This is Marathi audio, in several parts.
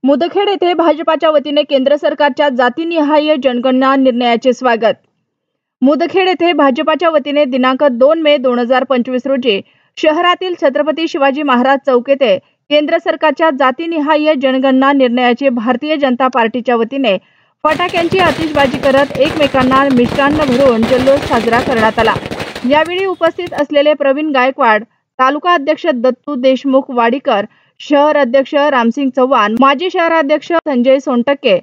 मुदखेड येथे भाजपाच्या वतीने केंद्र सरकारच्या जातीनिहाय जनगणना निर्णयाचे स्वागत। मुदखेड येथे भाजपाच्या वतीने दिनांक 2 मे 2025 रोजी शहरातील छत्रपती शिवाजी महाराज चौक येथे केंद्र सरकारच्या जातीनिहाय जनगणना निर्णयाचे भारतीय जनता पार्टीच्या वतीने फटाक्यांची आतिषबाजी करत एकमेकांना मिष्टान्न भरून जल्लोष साजरा करण्यात आला। यावेळी उपस्थित असलेले प्रवीण गायकवाड, तालुका अध्यक्ष दत्तू देशमुख वाडीकर, शहर अध्यक्ष रामसिंग चव्हाण, माजी शहराध्यक्ष संजय सोनटक्के,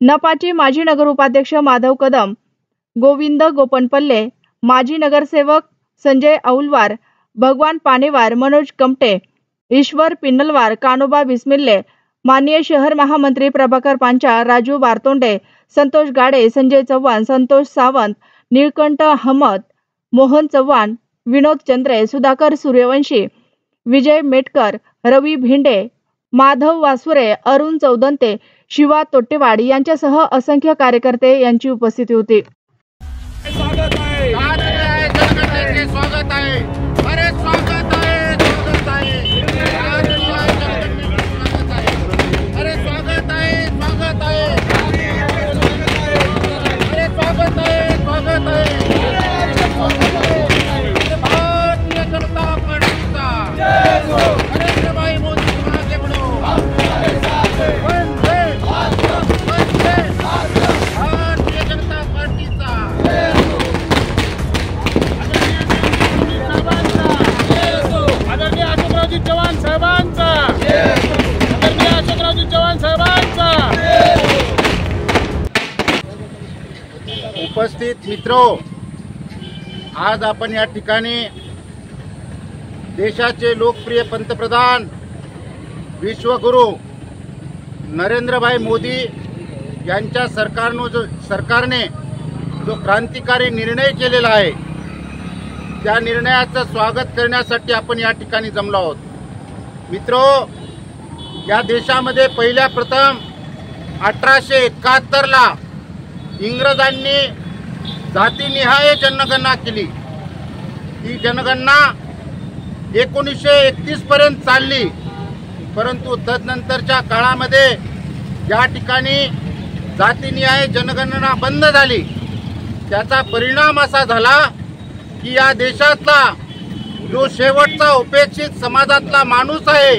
नपाचे माजी नगर उपाध्यक्ष माधव कदम, गोविंद गोपनपल्ले, माजी नगरसेवक संजय औलवार, भगवान पानेवार, मनोज कमटे, ईश्वर पिन्नलवार, कानोबा बिस्मिल्ले, माननीय शहर महामंत्री प्रभाकर पांचा, राजू बारतोंडे, संतोष गाडे, संजय चव्हाण, संतोष सावंत, नीलकंठ अहमद, मोहन चव्हाण, विनोद चंद्रे, सुधाकर सूर्यवंशी, विजय मेटकर, रवी भिंडे, माधव वासुरे, अरुण चौदंते, शिवा तोट्टेवाड यांच्यासह असंख्य कार्यकर्ते यांची उपस्थिती होती। स्वागत आहे, स्वागत आहे, अरे स्वागत आहे, स्वागत आहे, अरे स्वागत आहे, स्वागत आहे, अरे स्वागत आहे, स्वागत आहे, भारतीय जनता पार्टीचा नरेंद्र भाई मोदी आगे बढ़ो, वंदे भारतीय जनता पार्टीचा आदरणीय अशोकरावजी चव्हाण साहेबांचा, आदरणीय अशोकरावजी चव्हाण साहेबांचा। उपस्थित मित्रो, आज आपण या ठिकाणी देशाचे लोकप्रिय पंतप्रधान विश्वगुरु नरेंद्रभाई मोदी यांच्या सरकारने जो क्रांतिकारी निर्णय केलेला आहे त्या निर्णयाचं स्वागत करण्यासाठी आपण या ठिकाणी जमलो आहोत। मित्रो, या देशामध्ये पहिल्या प्रथम 1871 ला इंग्रजांनी जातीनिहाय जनगणना केली। ही जनगणना 1931 पर्यंत चालली, परंतु तदनंतरच्या काळामध्ये या ठिकाणी जातीनिहाय जनगणना बंद झाली। त्याचा परिणाम असा झाला की या देशातला जो शेवटचा उपेक्षित समाजातला माणूस आहे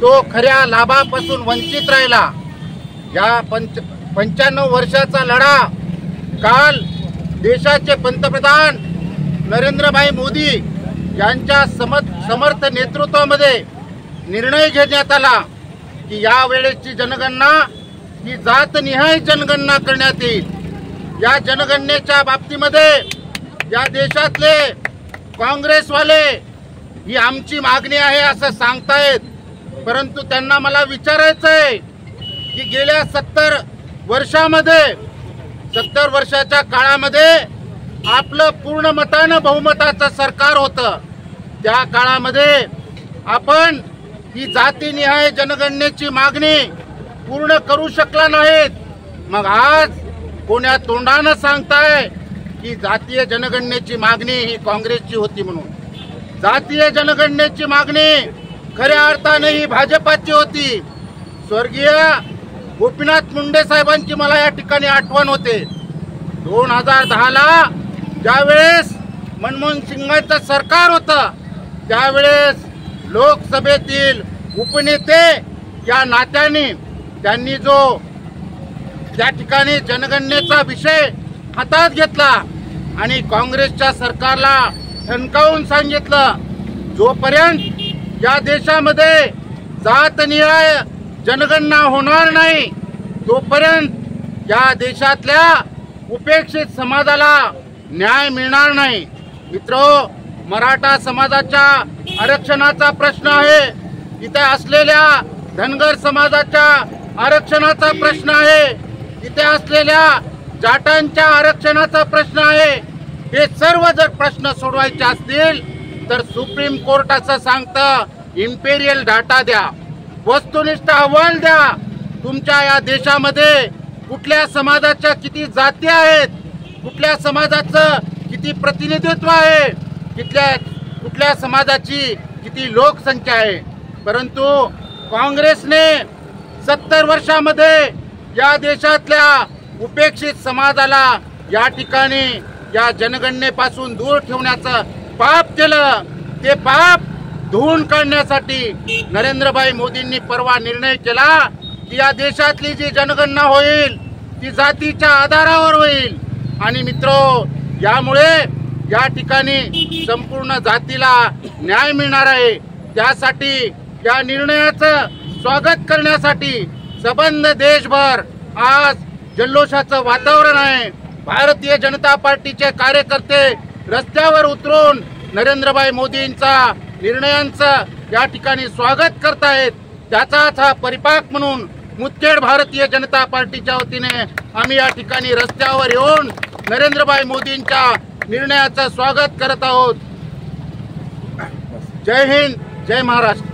तो खऱ्या लाभापासून वंचित राहिला। या 95 वर्षाचा लढा काल देशाचे पंतप्रधान नरेंद्रभाई मोदी यांच्या समर्थ नेतृत्वामध्ये निर्णय घेण्यात आला की या वेळेची जनगणना ही जातनिहाय जनगणना करण्यात येईल। या जनगणनेच्या बाबतीमध्ये या देशातले काँग्रेसवाले ही आमची मागणी आहे असं सांगतायत, परंतु त्यांना मला विचारायचं आहे की गेल्या 70 वर्षाच्या काळामध्ये आपलं पूर्ण मतानं बहुमताचं सरकार होतं। त्या काळामध्ये आपण ही जातीनिहाय जनगणनेची मागणी पूर्ण करू शकला नाहीत। मग आज कोण्या तोंडानं सांगताय की जातीय जनगणनेची मागणी ही काँग्रेसची होती म्हणून? जातीय जनगणनेची मागणी खऱ्या अर्थाने ही भाजपाची होती। स्वर्गीय गोपीनाथ मुंडे साहेबांची मला या ठिकाणी आठवण होते। 2010 ला ज्यावेळेस मनमोहन सिंगांचं सरकार होतं त्यावेळेस लोकसभेतील उपनेते या नात्याने त्यांनी जो त्या ठिकाणी जनगणनेचा विषय हातात घेतला आणि काँग्रेसच्या सरकारला ठणकावून सांगितलं, जोपर्यंत या देशामध्ये जातनिहाय जनगणना होणार नाही तोपर्यंत या देशातल्या उपेक्षित समाजाला न्याय मिळणार नाही। मित्रो, मराठा समाजाच्या आरक्षणाचा प्रश्न आहे, इथे असलेल्या धनगर समाजाच्या आरक्षणाचा प्रश्न आहे, इथे असलेल्या जाटांच्या आरक्षणाचा प्रश्न आहे। हे सर्व जर प्रश्न सोडवायचे असतील तर सुप्रीम कोर्ट असं सांगतं, इम्पेरियल डाटा द्या, वस्तुनिष्ठ अहवाल द्या। तुमच्या या देशामध्ये कुठल्या समाजाच्या किती जाती आहेत, कुठल्या समाजाचं किती प्रतिनिधित्व आहे, कुठल्या समाजाची किती लोकसंख्या आहे। परंतु काँग्रेसने 70 जल्लोषामध्ये या देशातल्या उपेक्षित समाजाला या ठिकाणी या जनगणनेपासून दूर ठेवण्याचं पाप केलं। ते पाप धुवून काढण्यासाठी नरेंद्रभाई मोदींनी परवा निर्णय केला की या देशातली जी जनगणना होईल ती जातीच्या आधारावर होईल। आणि मित्रो, यामुळे या ठिकाणी संपूर्ण जातीला न्याय मिळणार आहे। त्यासाठी या निर्णयाचं स्वागत करण्यासाठी सबंध देशभर आज जल्लोषाचं वातावरण आहे। भारतीय जनता पार्टीचे कार्यकर्ते रस्त्यावर उतरून नरेंद्रभाई मोदींचा निर्णयांचं या ठिकाणी स्वागत करतायत। त्याचाच हा परिपाक म्हणून मुदखेड भारतीय जनता पार्टीच्या वतीने आम्ही या ठिकाणी रस्त्यावर येऊन नरेंद्रभाई मोदींच्या निर्णयाचं स्वागत करत आहोत। जय हिंद, जय महाराष्ट्र।